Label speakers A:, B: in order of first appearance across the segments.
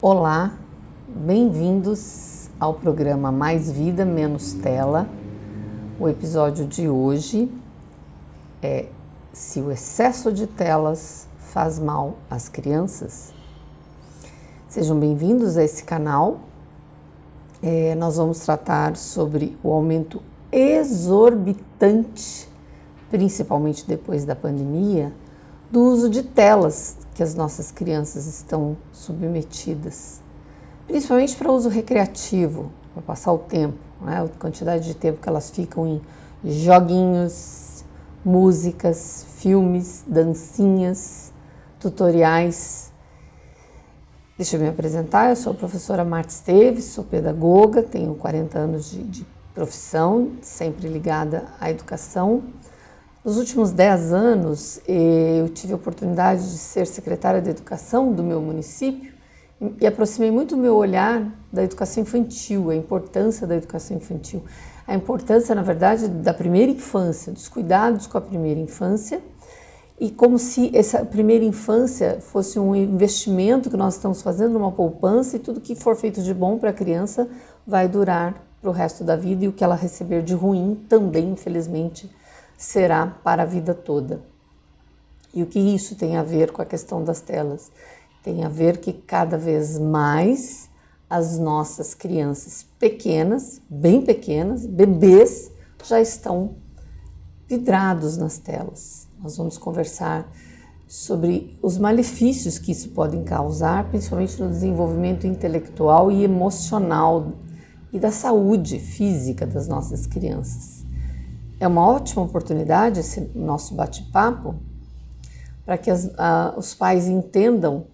A: Olá, bem-vindos ao programa Mais Vida Menos Tela. O episódio de hoje é se o excesso de telas faz mal às crianças. Sejam bem-vindos a esse canal. Nós vamos tratar sobre o aumento exorbitante, principalmente depois da pandemia, do uso de telas que as nossas crianças estão submetidas, principalmente para uso recreativo, para passar o tempo, né? A quantidade de tempo que elas ficam em joguinhos, músicas, filmes, dancinhas, tutoriais. Deixa eu me apresentar, eu sou a professora Marta Esteves, sou pedagoga, tenho 40 anos de profissão, sempre ligada à educação. Nos últimos 10 anos, eu tive a oportunidade de ser secretária de educação do meu município e aproximei muito o meu olhar da educação infantil, a importância da educação infantil, a importância, na verdade, da primeira infância, dos cuidados com a primeira infância, e como se essa primeira infância fosse um investimento que nós estamos fazendo, uma poupança, e tudo que for feito de bom para a criança vai durar para o resto da vida, e o que ela receber de ruim também, infelizmente, será para a vida toda. E o que isso tem a ver com a questão das telas? Tem a ver que cada vez mais as nossas crianças pequenas, bem pequenas, bebês, já estão vidrados nas telas. Nós vamos conversar sobre os malefícios que isso pode causar, principalmente no desenvolvimento intelectual e emocional e da saúde física das nossas crianças. É uma ótima oportunidade esse nosso bate-papo para que os pais entendam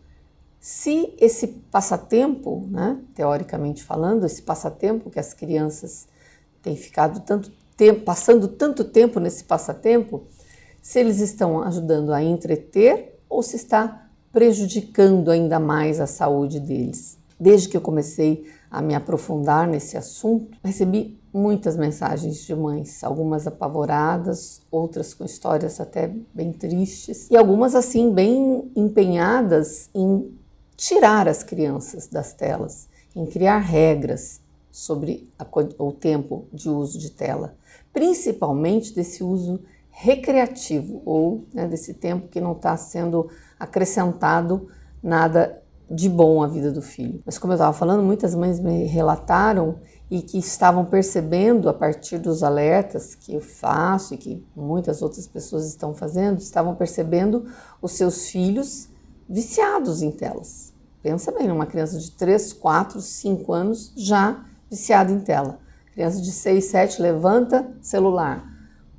A: se esse passatempo, né, teoricamente falando, esse passatempo que as crianças têm ficado tanto tempo, passando tanto tempo nesse passatempo, se eles estão ajudando a entreter ou se está prejudicando ainda mais a saúde deles. Desde que eu comecei a me aprofundar nesse assunto, recebi muitas mensagens de mães, algumas apavoradas, outras com histórias até bem tristes, e algumas assim bem empenhadas em tirar as crianças das telas, em criar regras sobre o tempo de uso de tela, principalmente desse uso recreativo, ou desse tempo que não está sendo acrescentado nada de bom à vida do filho. Mas como eu estava falando, muitas mães me relataram e que estavam percebendo a partir dos alertas que eu faço e que muitas outras pessoas estão fazendo, estavam percebendo os seus filhos viciados em telas. Pensa bem, uma criança de 3, 4, 5 anos já viciada em tela. Criança de 6, 7, levanta, celular.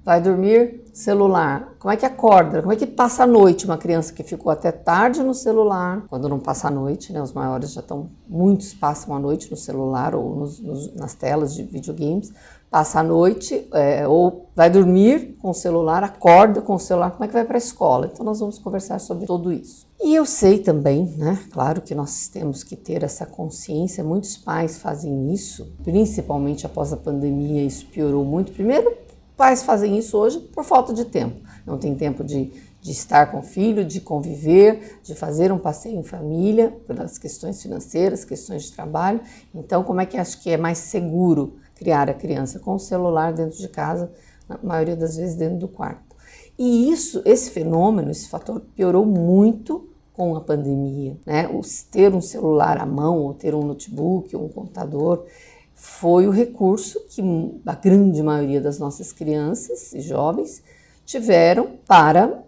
A: Vai dormir, celular. Como é que acorda? Como é que passa a noite uma criança que ficou até tarde no celular? Quando não passa a noite, né? Os maiores já estão, muitos passam a noite no celular ou nas telas de videogames. Passa a noite ou vai dormir com o celular, acorda com o celular. Como é que vai para a escola? Então nós vamos conversar sobre tudo isso. E eu sei também, né? Claro que nós temos que ter essa consciência. Muitos pais fazem isso, principalmente após a pandemia. Isso piorou muito. Primeiro, pais fazem isso hoje por falta de tempo. Não tem tempo de estar com o filho, de conviver, de fazer um passeio em família, pelas questões financeiras, questões de trabalho. Então, como é que acho que é mais seguro criar a criança com o celular dentro de casa, na maioria das vezes dentro do quarto? E esse fenômeno, esse fator piorou muito com a pandemia, né? Ter um celular à mão, ou ter um notebook, ou um computador, foi o recurso que a grande maioria das nossas crianças e jovens tiveram para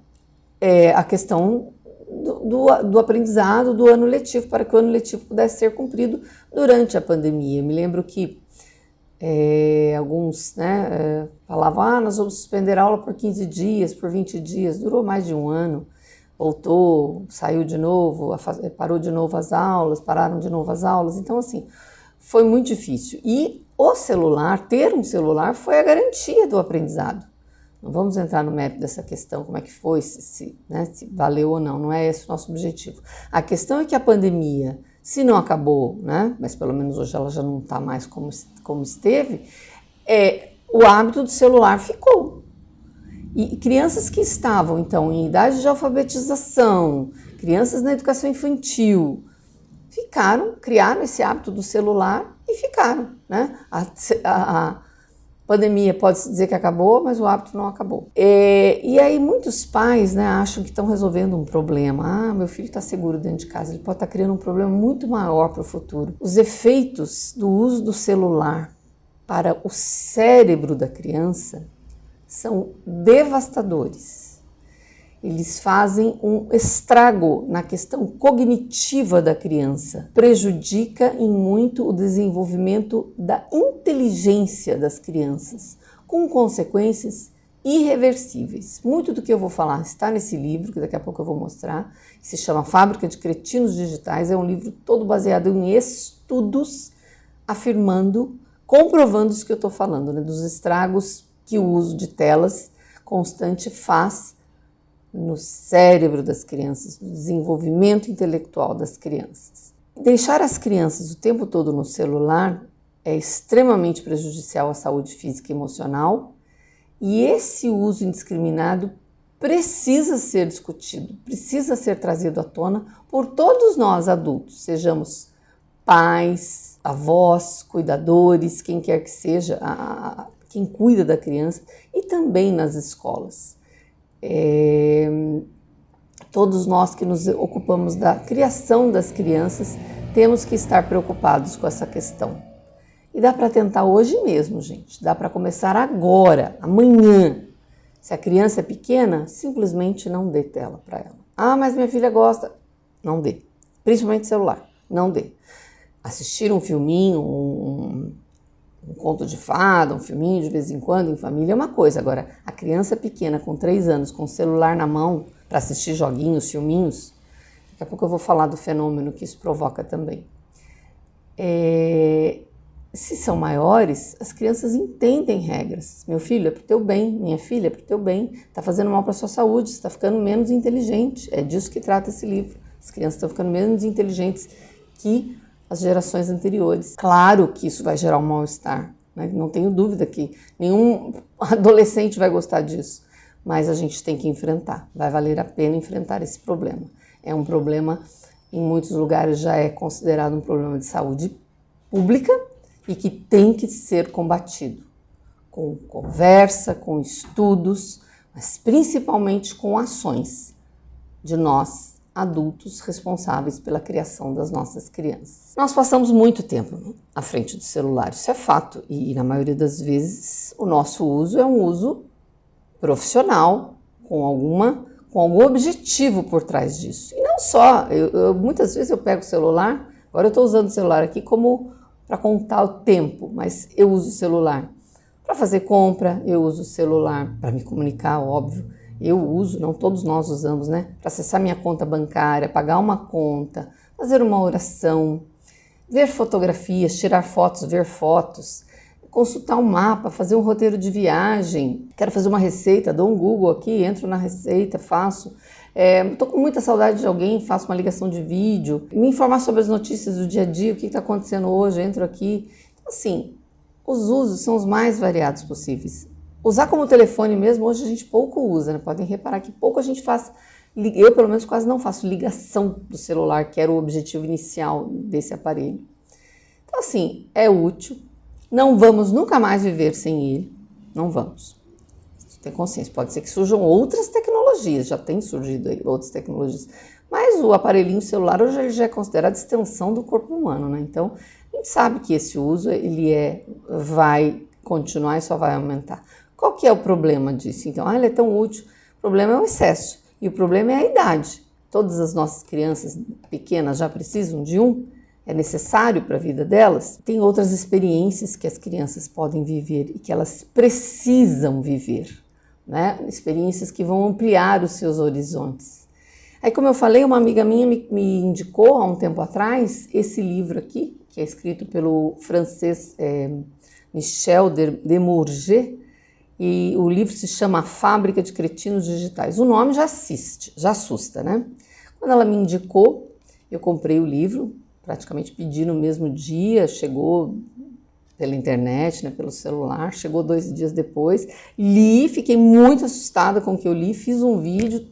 A: a questão do aprendizado do ano letivo, para que o ano letivo pudesse ser cumprido durante a pandemia. Eu me lembro que alguns falavam, nós vamos suspender a aula por 15 dias, por 20 dias, durou mais de um ano, voltou, saiu de novo, parou de novo as aulas, pararam de novo as aulas, então assim, foi muito difícil. E o celular, ter um celular, foi a garantia do aprendizado. Não vamos entrar no mérito dessa questão, como é que foi, se valeu ou não é esse o nosso objetivo. A questão é que a pandemia, se não acabou, né, mas pelo menos hoje ela já não está mais como esteve, o hábito do celular ficou. E crianças que estavam, então, em idade de alfabetização, crianças na educação infantil, criaram esse hábito do celular e ficaram, né? A pandemia pode-se dizer que acabou, mas o hábito não acabou. E aí muitos pais, né, acham que estão resolvendo um problema. Ah, meu filho está seguro dentro de casa, ele pode estar criando um problema muito maior para o futuro. Os efeitos do uso do celular para o cérebro da criança são devastadores. Eles fazem um estrago na questão cognitiva da criança, prejudica em muito o desenvolvimento da inteligência das crianças, com consequências irreversíveis. Muito do que eu vou falar está nesse livro, que daqui a pouco eu vou mostrar, que se chama Fábrica de Cretinos Digitais. É um livro todo baseado em estudos, comprovando isso que eu estou falando, né, dos estragos que o uso de telas constante faz no cérebro das crianças, no desenvolvimento intelectual das crianças. Deixar as crianças o tempo todo no celular é extremamente prejudicial à saúde física e emocional, e esse uso indiscriminado precisa ser discutido, precisa ser trazido à tona por todos nós adultos, sejamos pais, avós, cuidadores, quem quer que seja, quem cuida da criança, e também nas escolas. Todos nós que nos ocupamos da criação das crianças temos que estar preocupados com essa questão. E dá para tentar hoje mesmo, gente. Dá para começar agora, amanhã. Se a criança é pequena, simplesmente não dê tela para ela. Ah, mas minha filha gosta. Não dê. Principalmente celular. Não dê. Assistir um filminho, um conto de fada, um filminho de vez em quando em família é uma coisa. Agora, a criança pequena com 3 anos, com o celular na mão, para assistir joguinhos, filminhos, daqui a pouco eu vou falar do fenômeno que isso provoca também. Se são maiores, as crianças entendem regras. Meu filho, é pro teu bem, minha filha, é pro teu bem, tá fazendo mal para sua saúde, você tá ficando menos inteligente. É disso que trata esse livro. As crianças estão ficando menos inteligentes que as gerações anteriores. Claro que isso vai gerar um mal-estar, né? Não tenho dúvida que nenhum adolescente vai gostar disso, mas a gente tem que enfrentar, vai valer a pena enfrentar esse problema. É um problema, em muitos lugares já é considerado um problema de saúde pública e que tem que ser combatido com conversa, com estudos, mas principalmente com ações de nós, adultos responsáveis pela criação das nossas crianças. Nós passamos muito tempo à frente do celular, isso é fato, e na maioria das vezes o nosso uso é um uso profissional, com algum objetivo por trás disso. E não só, muitas vezes eu pego o celular, agora eu estou usando o celular aqui como para contar o tempo, mas eu uso o celular para fazer compra, eu uso o celular para me comunicar, óbvio. Eu uso, não todos nós usamos, né? Para acessar minha conta bancária, pagar uma conta, fazer uma oração, ver fotografias, tirar fotos, ver fotos, consultar um mapa, fazer um roteiro de viagem. Quero fazer uma receita, dou um Google aqui, entro na receita, faço. Estou com muita saudade de alguém, faço uma ligação de vídeo, me informar sobre as notícias do dia a dia, o que está acontecendo hoje, entro aqui. Então, assim, os usos são os mais variados possíveis. Usar como telefone mesmo, hoje a gente pouco usa, né? Podem reparar que pouco a gente faz, eu pelo menos quase não faço ligação do celular, que era o objetivo inicial desse aparelho. Então assim, é útil, não vamos nunca mais viver sem ele, não vamos. Tem consciência, pode ser que surjam outras tecnologias, já tem surgido aí outras tecnologias, mas o aparelhinho celular hoje ele já é considerado extensão do corpo humano, né? Então a gente sabe que esse uso vai continuar e só vai aumentar. Qual que é o problema disso? Então, ele é tão útil. O problema é o excesso. E o problema é a idade. Todas as nossas crianças pequenas já precisam de um. É necessário para a vida delas. Tem outras experiências que as crianças podem viver e que elas precisam viver, né? Experiências que vão ampliar os seus horizontes. Aí, como eu falei, uma amiga minha me indicou há um tempo atrás esse livro aqui, que é escrito pelo francês Michel Demurger, e o livro se chama A Fábrica de Cretinos Digitais. O nome já assusta, né? Quando ela me indicou, eu comprei o livro, praticamente pedi no mesmo dia, chegou pela internet, né, pelo celular, chegou 2 dias depois, li, fiquei muito assustada com o que eu li, fiz um vídeo,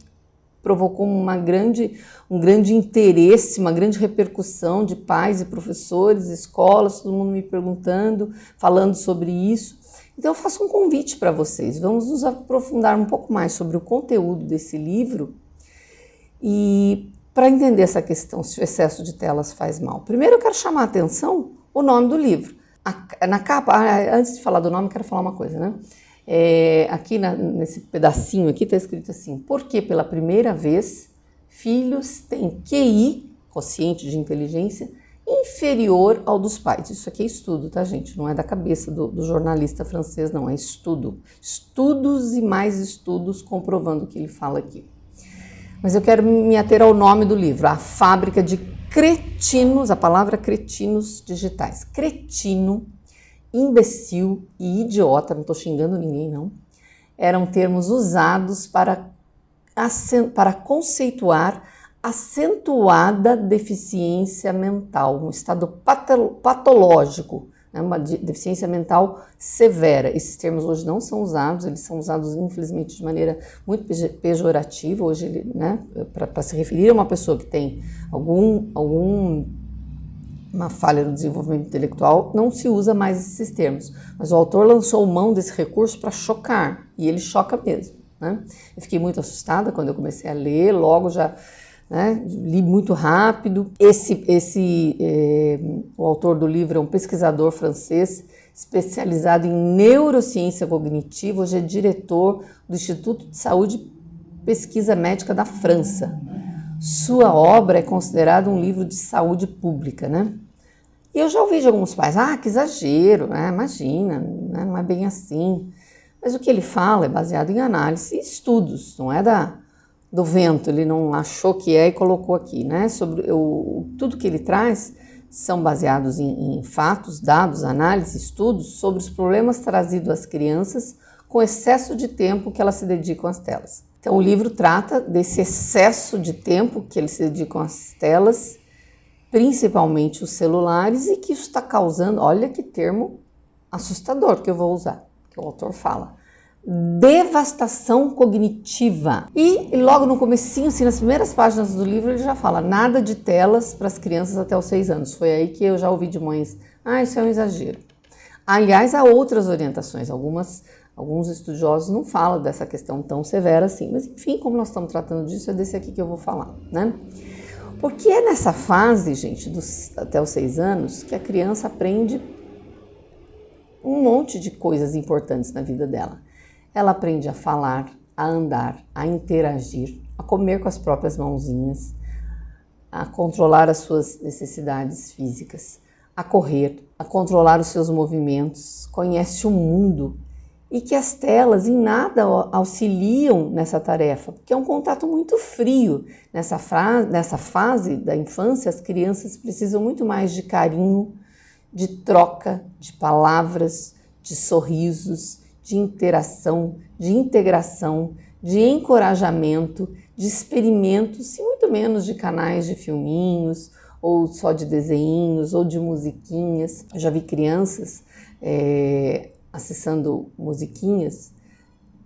A: provocou um grande interesse, uma grande repercussão de pais e professores, escolas, todo mundo me perguntando, falando sobre isso. Então eu faço um convite para vocês, vamos nos aprofundar um pouco mais sobre o conteúdo desse livro e para entender essa questão, se o excesso de telas faz mal. Primeiro eu quero chamar a atenção o nome do livro. Na capa, antes de falar do nome, quero falar uma coisa, né? Aqui nesse pedacinho aqui está escrito assim: porque pela primeira vez filhos têm QI, quociente de inteligência, inferior ao dos pais. Isso aqui é estudo, tá, gente? Não é da cabeça do jornalista francês, não, é estudo. Estudos e mais estudos comprovando o que ele fala aqui. Mas eu quero me ater ao nome do livro, A Fábrica de Cretinos, a palavra cretinos digitais. Cretino, imbecil e idiota, não estou xingando ninguém não, eram termos usados para conceituar acentuada deficiência mental, um estado patológico, né, uma deficiência mental severa. Esses termos hoje não são usados, eles são usados infelizmente de maneira muito pejorativa, hoje, né, para se referir a uma pessoa que tem uma falha no desenvolvimento intelectual, não se usa mais esses termos. Mas o autor lançou mão desse recurso para chocar, e ele choca mesmo, né? Eu fiquei muito assustada quando eu comecei a ler, logo já, né, li muito rápido. O autor do livro é um pesquisador francês especializado em neurociência cognitiva, hoje é diretor do Instituto de Saúde e Pesquisa Médica da França. Sua obra é considerada um livro de saúde pública, né? E eu já ouvi de alguns pais, que exagero, né? Imagina, né? Não é bem assim. Mas o que ele fala é baseado em análise e estudos, não é do vento, ele não achou que é e colocou aqui, né? Tudo que ele traz são baseados em fatos, dados, análises, estudos sobre os problemas trazidos às crianças com excesso de tempo que elas se dedicam às telas. Então o livro trata desse excesso de tempo que eles se dedicam às telas, principalmente os celulares, e que isso está causando, olha que termo assustador que eu vou usar, que o autor fala, devastação cognitiva. E logo no comecinho, assim, nas primeiras páginas do livro, ele já fala nada de telas para as crianças até os 6 anos. Foi aí que eu já ouvi de mães, isso é um exagero. Aliás, há outras orientações, alguns estudiosos não falam dessa questão tão severa assim, mas enfim, como nós estamos tratando disso, é desse aqui que eu vou falar, né? Porque é nessa fase, gente, até os 6 anos, que a criança aprende um monte de coisas importantes na vida dela. Ela aprende a falar, a andar, a interagir, a comer com as próprias mãozinhas, a controlar as suas necessidades físicas, a correr, a controlar os seus movimentos, conhece o mundo, e que as telas em nada auxiliam nessa tarefa, porque é um contato muito frio. Nessa fase da infância, as crianças precisam muito mais de carinho, de troca, de palavras, de sorrisos, de interação, de integração, de encorajamento, de experimentos e muito menos de canais de filminhos, ou só de desenhinhos, ou de musiquinhas. Eu já vi crianças acessando musiquinhas,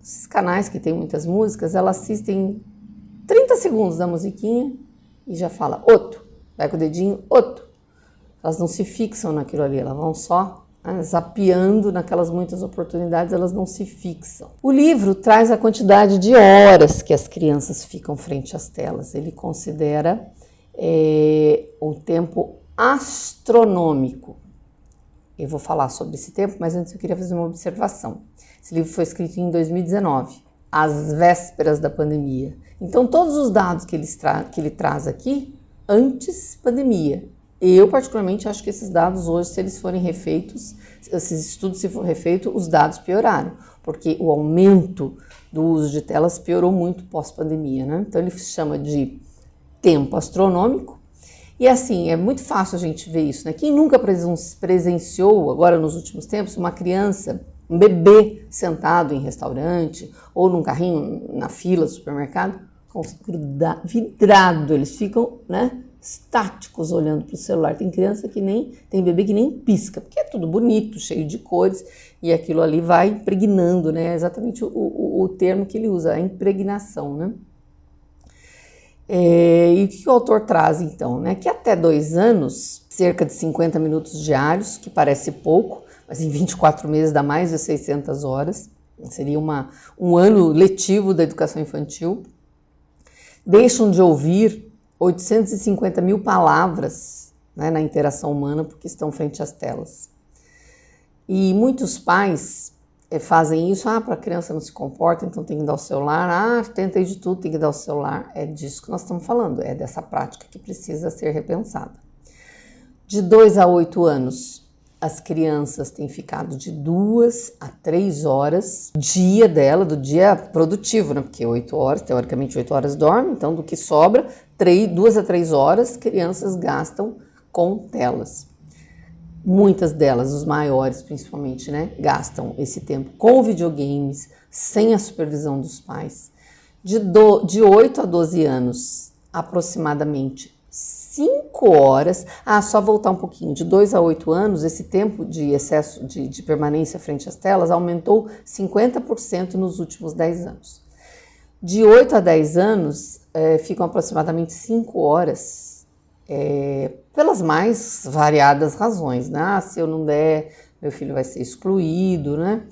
A: esses canais que tem muitas músicas, elas assistem 30 segundos da musiquinha e já fala outro, vai com o dedinho, outro. Elas não se fixam naquilo ali, elas vão só zapeando naquelas muitas oportunidades, elas não se fixam. O livro traz a quantidade de horas que as crianças ficam frente às telas. Ele considera um tempo astronômico. Eu vou falar sobre esse tempo, mas antes eu queria fazer uma observação. Esse livro foi escrito em 2019, às vésperas da pandemia. Então, todos os dados que ele traz aqui, antes pandemia. Eu, particularmente, acho que esses dados hoje, se eles forem refeitos, esses estudos se for refeito, os dados pioraram, porque o aumento do uso de telas piorou muito pós-pandemia, né? Então, ele chama de tempo astronômico. E assim, é muito fácil a gente ver isso, né? Quem nunca presenciou, agora nos últimos tempos, uma criança, um bebê sentado em restaurante ou num carrinho na fila do supermercado, vidrado, eles ficam, né, estáticos olhando para o celular. Tem bebê que nem pisca, porque é tudo bonito, cheio de cores, e aquilo ali vai impregnando, né? É exatamente o termo que ele usa, a impregnação, né? E o que o autor traz, então? Né? Que até 2 anos, cerca de 50 minutos diários, que parece pouco, mas em 24 meses dá mais de 600 horas, seria um ano letivo da educação infantil, deixam de ouvir 850 mil palavras, né, na interação humana porque estão frente às telas. E muitos pais fazem isso, para a criança não se comporta, então tem que dar o celular, tentei de tudo, tem que dar o celular. É disso que nós estamos falando, é dessa prática que precisa ser repensada. De 2 a 8 anos, as crianças têm ficado de 2 a 3 horas do dia produtivo, né? Porque 8 horas, teoricamente 8 horas dorme, então do que sobra, 2 a 3 horas crianças gastam com telas. Muitas delas, os maiores principalmente, né, gastam esse tempo com videogames, sem a supervisão dos pais. De 8 a 12 anos, aproximadamente 5 horas. Só voltar um pouquinho, de 2 a 8 anos, esse tempo de excesso de permanência frente às telas aumentou 50% nos últimos 10 anos. De 8 a 10 anos, ficam aproximadamente 5 horas, pelas mais variadas razões, né? Se eu não der, meu filho vai ser excluído, né?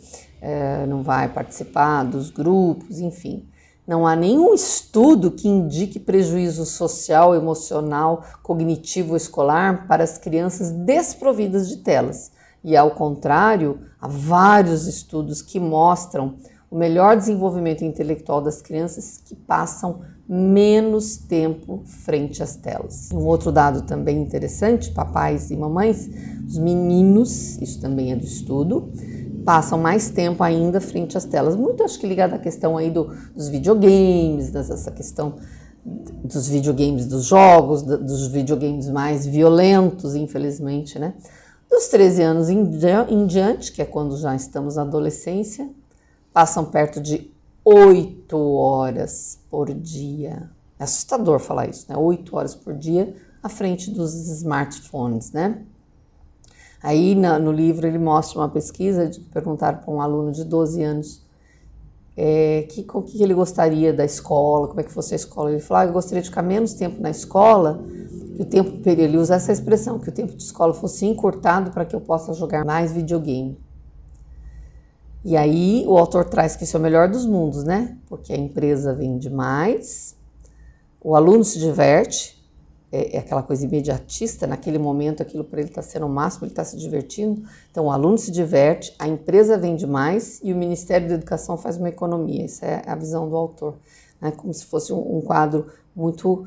A: Não vai participar dos grupos, enfim. Não há nenhum estudo que indique prejuízo social, emocional, cognitivo ou escolar para as crianças desprovidas de telas. E, ao contrário, há vários estudos que mostram o melhor desenvolvimento intelectual das crianças que passam menos tempo frente às telas. Um outro dado também interessante, papais e mamães, os meninos, isso também é do estudo, passam mais tempo ainda frente às telas. Muito acho que ligado à questão aí dos videogames, essa questão dos videogames, dos jogos, dos videogames mais violentos, infelizmente, né? Dos 13 anos em diante, que é quando já estamos na adolescência, passam perto de 8 horas por dia. É assustador falar isso, né? 8 horas por dia à frente dos smartphones, né? Aí no livro ele mostra uma pesquisa de que perguntaram para um aluno de 12 anos o que ele gostaria da escola, como é que fosse a escola. Ele falou, eu gostaria de ficar menos tempo na escola, que o tempo, ele usa essa expressão, que o tempo de escola fosse encurtado para que eu possa jogar mais videogame. E aí o autor traz que isso é o melhor dos mundos, né? Porque a empresa vende mais, o aluno se diverte, é aquela coisa imediatista, naquele momento aquilo para ele está sendo o máximo, ele está se divertindo. Então o aluno se diverte, a empresa vende mais e o Ministério da Educação faz uma economia. Essa é a visão do autor, né? Como se fosse um quadro muito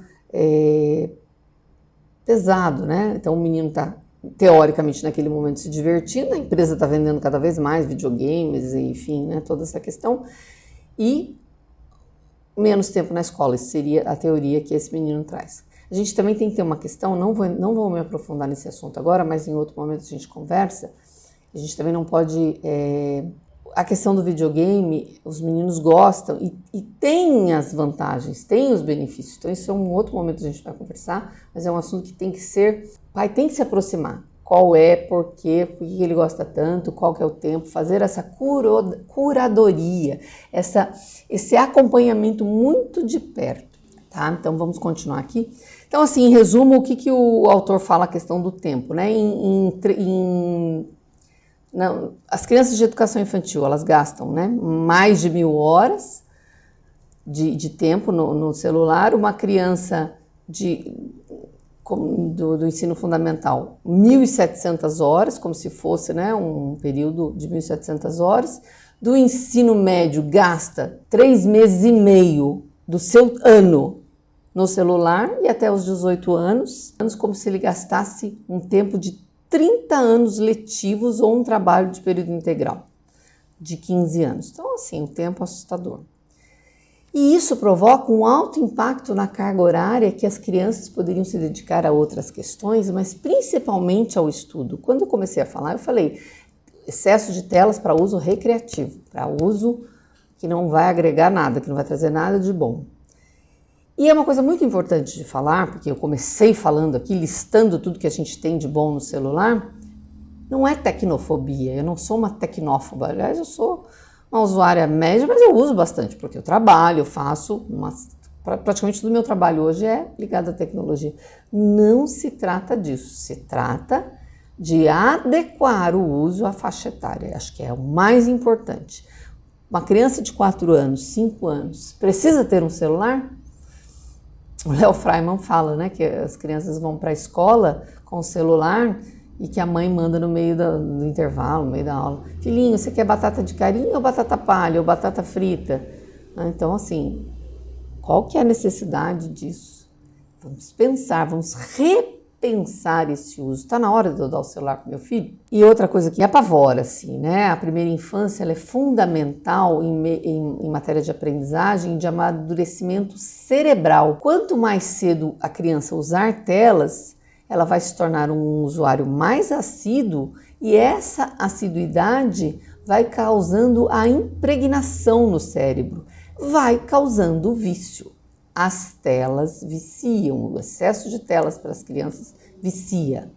A: pesado, né? Então o menino está teoricamente naquele momento se divertindo, a empresa está vendendo cada vez mais videogames, enfim, né, toda essa questão, e menos tempo na escola. Isso seria a teoria que esse menino traz. A gente também tem que ter uma questão, não vou me aprofundar nesse assunto agora, mas em outro momento a gente conversa. A gente também não pode... a questão do videogame, os meninos gostam e tem as vantagens, tem os benefícios. Então isso é um outro momento que a gente vai conversar, mas é um assunto que tem que ser... O pai tem que se aproximar. Qual é, por que ele gosta tanto, qual que é o tempo, fazer essa curadoria, esse acompanhamento muito de perto, tá? Então vamos continuar aqui. Então assim, em resumo, o que o autor fala a questão do tempo, né? As crianças de educação infantil, elas gastam, né, mais de 1.000 horas de tempo no celular. Uma criança do ensino fundamental, 1.700 horas, como se fosse, né, um período de 1.700 horas. Do ensino médio, gasta 3 meses e meio do seu ano no celular e até os 18 anos, como se ele gastasse um tempo de 30 anos letivos ou um trabalho de período integral de 15 anos. Então, assim, um tempo assustador. E isso provoca um alto impacto na carga horária que as crianças poderiam se dedicar a outras questões, mas principalmente ao estudo. Quando eu comecei a falar, eu falei excesso de telas para uso recreativo, para uso que não vai agregar nada, que não vai trazer nada de bom. E é uma coisa muito importante de falar, porque eu comecei falando aqui, listando tudo que a gente tem de bom no celular, não é tecnofobia, eu não sou uma tecnófoba, aliás, eu sou uma usuária média, mas eu uso bastante, porque eu trabalho, eu faço praticamente todo o meu trabalho hoje é ligado à tecnologia. Não se trata disso, se trata de adequar o uso à faixa etária. Acho que é o mais importante. Uma criança de 4 anos, 5 anos, precisa ter um celular? O Léo Freiman fala, né, que as crianças vão para a escola com o celular e que a mãe manda no meio do intervalo, no meio da aula. Filhinho, você quer batata de carinho ou batata palha ou batata frita? Então, assim, qual que é a necessidade disso? Vamos pensar, vamos repensar esse uso. Está na hora de eu dar o celular para meu filho? E outra coisa que me apavora, assim, né? A primeira infância ela é fundamental em matéria de aprendizagem e de amadurecimento cerebral. Quanto mais cedo a criança usar telas, ela vai se tornar um usuário mais assíduo e essa assiduidade vai causando a impregnação no cérebro, vai causando o vício. As telas viciam, o excesso de telas para as crianças vicia.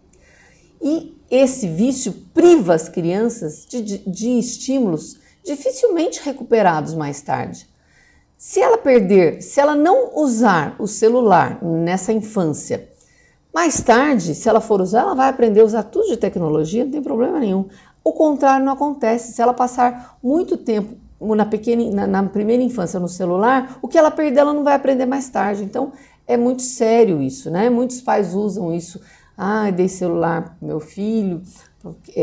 A: E esse vício priva as crianças de estímulos dificilmente recuperados mais tarde. Se ela não usar o celular nessa infância, mais tarde, se ela for usar, ela vai aprender a usar tudo de tecnologia, não tem problema nenhum. O contrário não acontece. Se ela passar muito tempo na primeira infância no celular, o que ela perder, ela não vai aprender mais tarde. Então, é muito sério isso, né? Muitos pais usam isso. Dei celular para meu filho, porque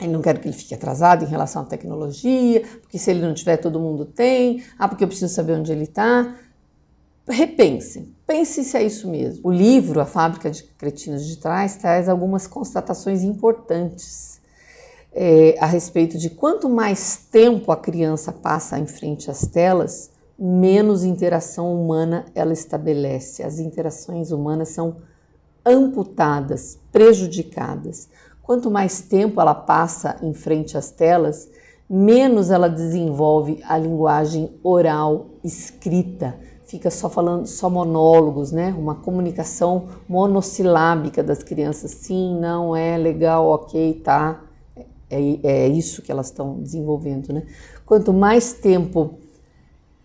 A: eu não quero que ele fique atrasado em relação à tecnologia, porque se ele não tiver, todo mundo tem. Porque eu preciso saber onde ele está. Repensem, pense se é isso mesmo. O livro A Fábrica de Cretinos Digitais traz algumas constatações importantes a respeito de quanto mais tempo a criança passa em frente às telas, menos interação humana ela estabelece. As interações humanas são amputadas, prejudicadas. Quanto mais tempo ela passa em frente às telas, menos ela desenvolve a linguagem oral escrita. Fica só falando, só monólogos, né? Uma comunicação monossilábica das crianças. Sim, não, é, legal, ok, tá. É isso que elas estão desenvolvendo, né? Quanto mais tempo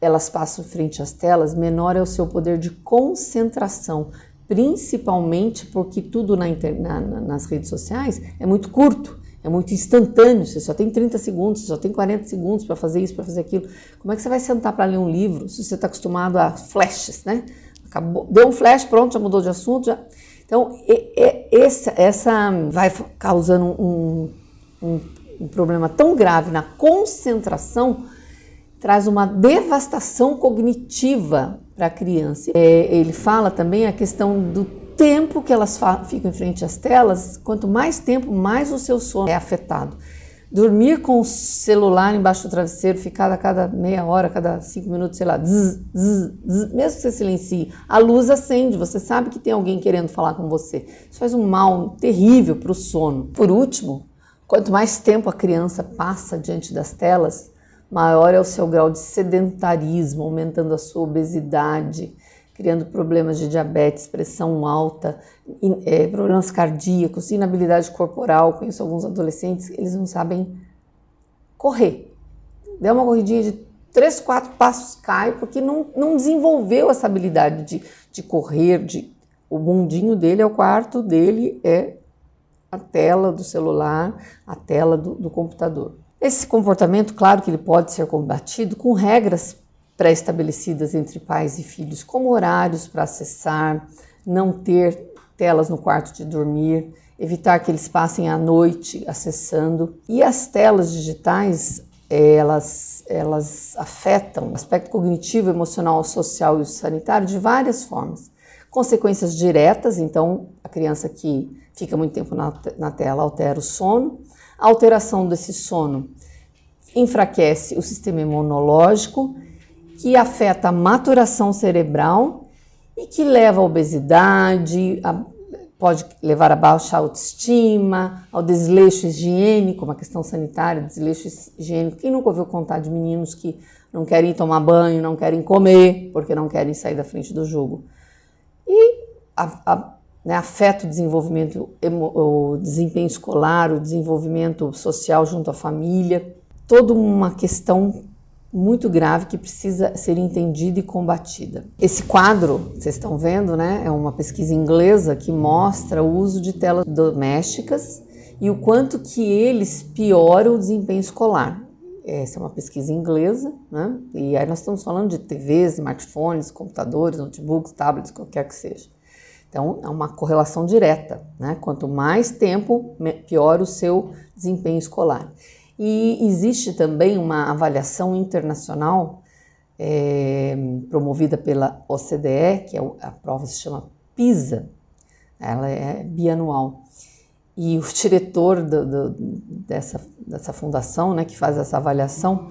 A: elas passam frente às telas, menor é o seu poder de concentração, principalmente porque tudo nas redes sociais é muito curto. É muito instantâneo, você só tem 30 segundos, você só tem 40 segundos para fazer isso, para fazer aquilo. Como é que você vai sentar para ler um livro se você está acostumado a flashes, né? Acabou, deu um flash, pronto, já mudou de assunto. Já. Então, essa vai causando um problema tão grave na concentração, traz uma devastação cognitiva para a criança. Ele fala também a questão do tempo que elas ficam em frente às telas, quanto mais tempo, mais o seu sono é afetado. Dormir com o celular embaixo do travesseiro, ficar a cada meia hora, cada 5 minutos, sei lá, mesmo que você silencie, a luz acende, você sabe que tem alguém querendo falar com você. Isso faz um mal terrível para o sono. Por último, quanto mais tempo a criança passa diante das telas, maior é o seu grau de sedentarismo, aumentando a sua obesidade, criando problemas de diabetes, pressão alta, problemas cardíacos, inabilidade corporal. Conheço alguns adolescentes, eles não sabem correr. Deu uma corridinha de 3, 4 passos, cai, porque não desenvolveu essa habilidade de correr. O mundinho dele, o quarto dele é a tela do celular, a tela do computador. Esse comportamento, claro que ele pode ser combatido com regras pré-estabelecidas entre pais e filhos, como horários para acessar, não ter telas no quarto de dormir, evitar que eles passem a noite acessando. E as telas digitais, elas afetam o aspecto cognitivo, emocional, social e sanitário de várias formas. Consequências diretas, então a criança que fica muito tempo na tela altera o sono. A alteração desse sono enfraquece o sistema imunológico, que afeta a maturação cerebral e que leva à obesidade, pode levar a baixa autoestima, ao desleixo higiênico, uma questão sanitária, desleixo higiênico. Quem nunca ouviu contar de meninos que não querem tomar banho, não querem comer, porque não querem sair da frente do jogo? E afeta o desenvolvimento, o desempenho escolar, o desenvolvimento social junto à família, toda uma questão muito grave que precisa ser entendida e combatida. Esse quadro, vocês estão vendo, né, é uma pesquisa inglesa que mostra o uso de telas domésticas e o quanto que eles pioram o desempenho escolar. Essa é uma pesquisa inglesa, né? E aí nós estamos falando de TVs, smartphones, computadores, notebooks, tablets, qualquer que seja. Então, é uma correlação direta, né? Quanto mais tempo, pior o seu desempenho escolar. E existe também uma avaliação internacional promovida pela OCDE, que a prova se chama PISA, ela é bianual. E o diretor dessa fundação, né, que faz essa avaliação,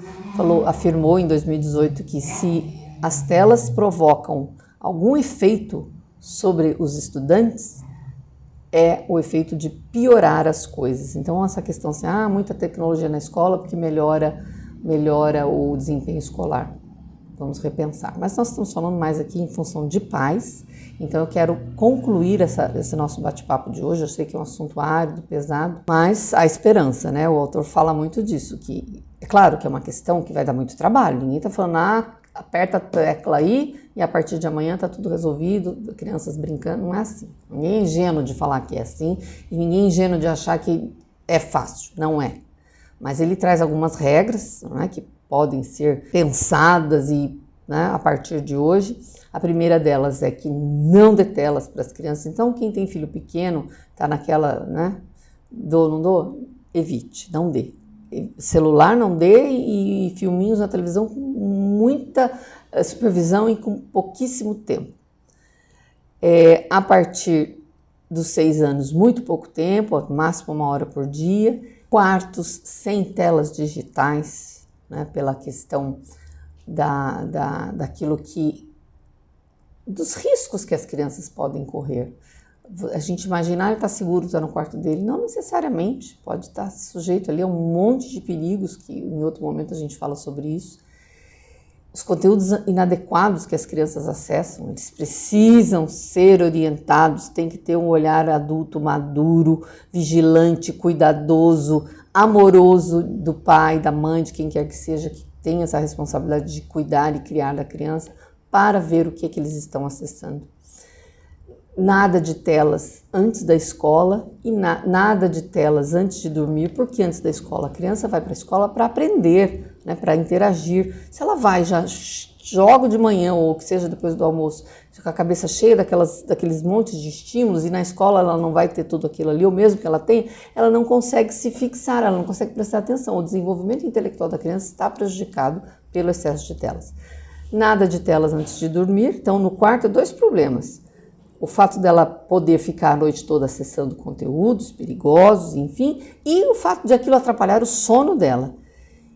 A: afirmou em 2018 que se as telas provocam algum efeito sobre os estudantes, é o efeito de piorar as coisas. Então, essa questão assim, muita tecnologia na escola porque melhora o desempenho escolar. Vamos repensar. Mas nós estamos falando mais aqui em função de pais, então eu quero concluir esse nosso bate-papo de hoje. Eu sei que é um assunto árido, pesado, mas há esperança, né? O autor fala muito disso, que é claro que é uma questão que vai dar muito trabalho. Ninguém está falando, aperta a tecla aí e a partir de amanhã está tudo resolvido, crianças brincando. Não é assim. Ninguém é ingênuo de falar que é assim e ninguém é ingênuo de achar que é fácil. Não é. Mas ele traz algumas regras, né, que podem ser pensadas e, né, a partir de hoje. A primeira delas é que não dê telas para as crianças. Então, quem tem filho pequeno, está naquela, né, dou, não dou, evite, não dê. Celular não dê e filminhos na televisão com muita supervisão e com pouquíssimo tempo. A partir dos 6 anos, muito pouco tempo, máximo 1 hora por dia. Quartos sem telas digitais, né, pela questão daquilo dos riscos que as crianças podem correr. A gente imaginar ele está seguro, está no quarto dele, não necessariamente, pode estar sujeito ali a um monte de perigos, que em outro momento a gente fala sobre isso. Os conteúdos inadequados que as crianças acessam, eles precisam ser orientados, tem que ter um olhar adulto, maduro, vigilante, cuidadoso, amoroso do pai, da mãe, de quem quer que seja, que tem essa responsabilidade de cuidar e criar da criança, para ver o que eles estão acessando. Nada de telas antes da escola e nada de telas antes de dormir, porque antes da escola a criança vai para a escola para aprender, né, para interagir. Se ela vai, já joga de manhã ou que seja depois do almoço, com a cabeça cheia daqueles montes de estímulos e na escola ela não vai ter tudo aquilo ali, ou mesmo que ela tenha, ela não consegue se fixar, ela não consegue prestar atenção. O desenvolvimento intelectual da criança está prejudicado pelo excesso de telas. Nada de telas antes de dormir. Então, no quarto, 2 problemas. O fato dela poder ficar a noite toda acessando conteúdos perigosos, enfim, e o fato de aquilo atrapalhar o sono dela.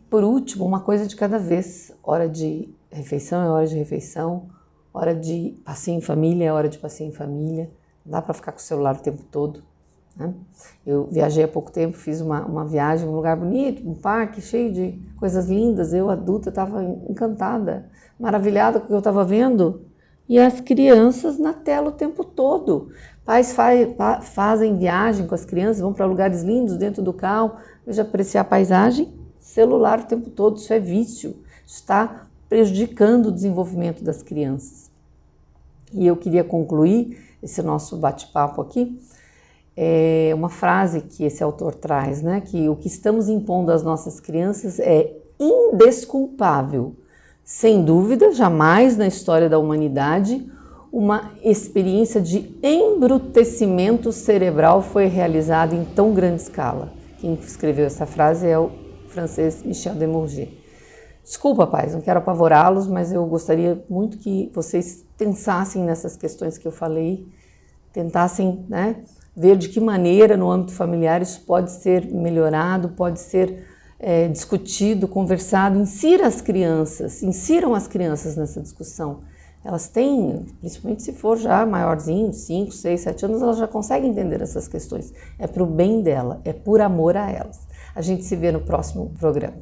A: Por último, uma coisa de cada vez. Hora de refeição é hora de refeição, hora de passeio em família é hora de passeio em família. Não dá para ficar com o celular o tempo todo, né? Eu viajei há pouco tempo, fiz uma viagem, um lugar bonito, um parque cheio de coisas lindas. Eu, adulta, estava encantada, maravilhada com o que eu estava vendo. E as crianças na tela o tempo todo. Pais fazem viagem com as crianças, vão para lugares lindos dentro do carro, veja apreciar a paisagem, celular o tempo todo. Isso é vício, está prejudicando o desenvolvimento das crianças. E eu queria concluir esse nosso bate-papo aqui, uma frase que esse autor traz, né, que o que estamos impondo às nossas crianças é indesculpável. Sem dúvida, jamais na história da humanidade uma experiência de embrutecimento cerebral foi realizada em tão grande escala. Quem escreveu essa frase é o francês Michel Desmourget. Desculpa, pais, não quero apavorá-los, mas eu gostaria muito que vocês pensassem nessas questões que eu falei, tentassem, né, ver de que maneira no âmbito familiar isso pode ser melhorado, pode ser discutido, conversado. Insiram as crianças nessa discussão. Elas têm, principalmente se for já maiorzinho, 5, 6, 7 anos, elas já conseguem entender essas questões. É para o bem dela, é por amor a elas. A gente se vê no próximo programa.